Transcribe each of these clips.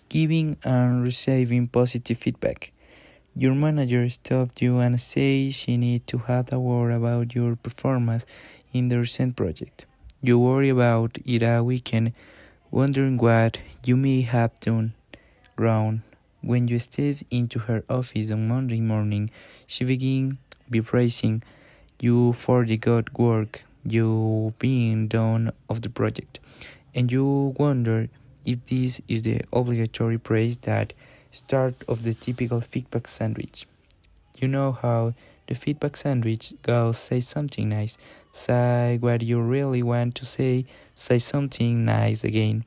Giving and receiving positive feedback. Your manager stopped you and says she needs to have a word about your performance in the recent project. You worry about it a weekend, wondering what you may have done wrong. When you step into her office on Monday morning, she begins praising you for the good work you've been done of the project, and you wonder if this is the obligatory praise that start of the typical feedback sandwich. You know how the feedback sandwich goes: say something nice, say what you really want to say something nice again.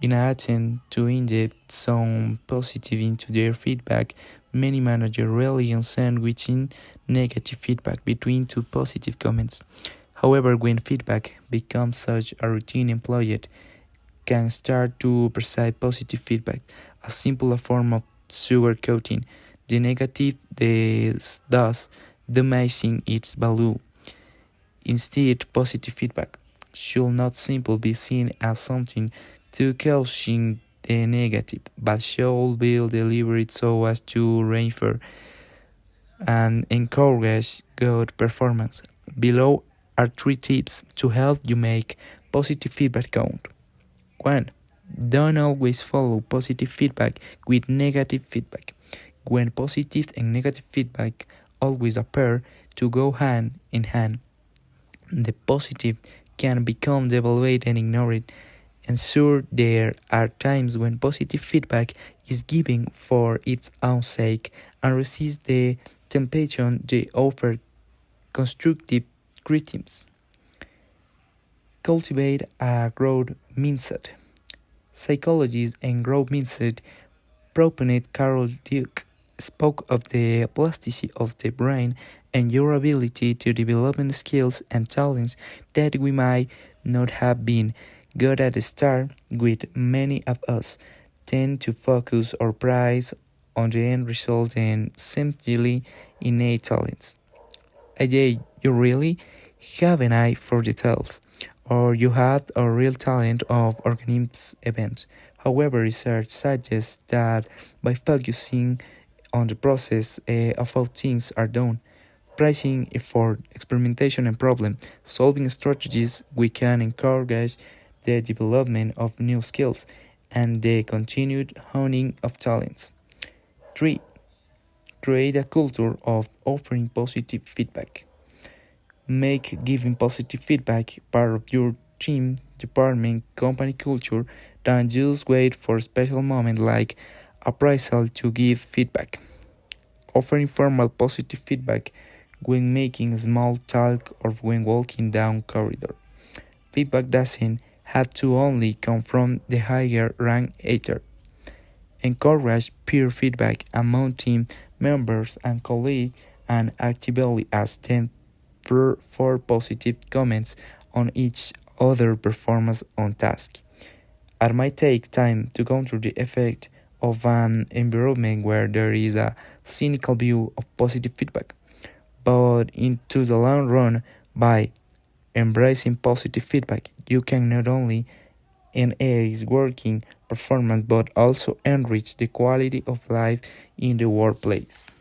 In an attempt to inject some positive into their feedback, many managers rely on sandwiching negative feedback between two positive comments. However, when feedback becomes such a routine, employee can start to perceive positive feedback as simple a form of sugarcoating the negative, thus diminishing its value. Instead, positive feedback should not simply be seen as something to caution the negative, but should be delivered so as to reinforce and encourage good performance. Below are 3 tips to help you make positive feedback count. 1. Don't always follow positive feedback with negative feedback. When positive and negative feedback always appear to go hand in hand, the positive can become devalued and ignored. And sure, there are times when positive feedback is given for its own sake and resists the temptation to offer constructive criticism. Cultivate a growth mindset. Psychologist and growth mindset proponent Carol Duke spoke of the plasticity of the brain and your ability to develop skills and talents that we might not have been good at the start. With many of us tend to focus our prize on the end result and simply innate talents. Ajay, you really have an eye for details, or you have a real talent of organizing events. However, research suggests that by focusing on the process of how things are done, pricing effort, experimentation, and problem solving strategies, we can encourage the development of new skills and the continued honing of talents. 3. Create a culture of offering positive feedback. Make giving positive feedback part of your team, department, company culture. Don't just wait for a special moment like appraisal to give feedback. Offer informal positive feedback when making small talk or when walking down corridor. Feedback doesn't have to only come from the higher rank either. Encourage peer feedback among team members and colleagues and actively ask them for positive comments on each other performance on task. It might take time to go through the effect of an environment where there is a cynical view of positive feedback, but into the long run, by embracing positive feedback, you can not only enhance working performance but also enrich the quality of life in the workplace.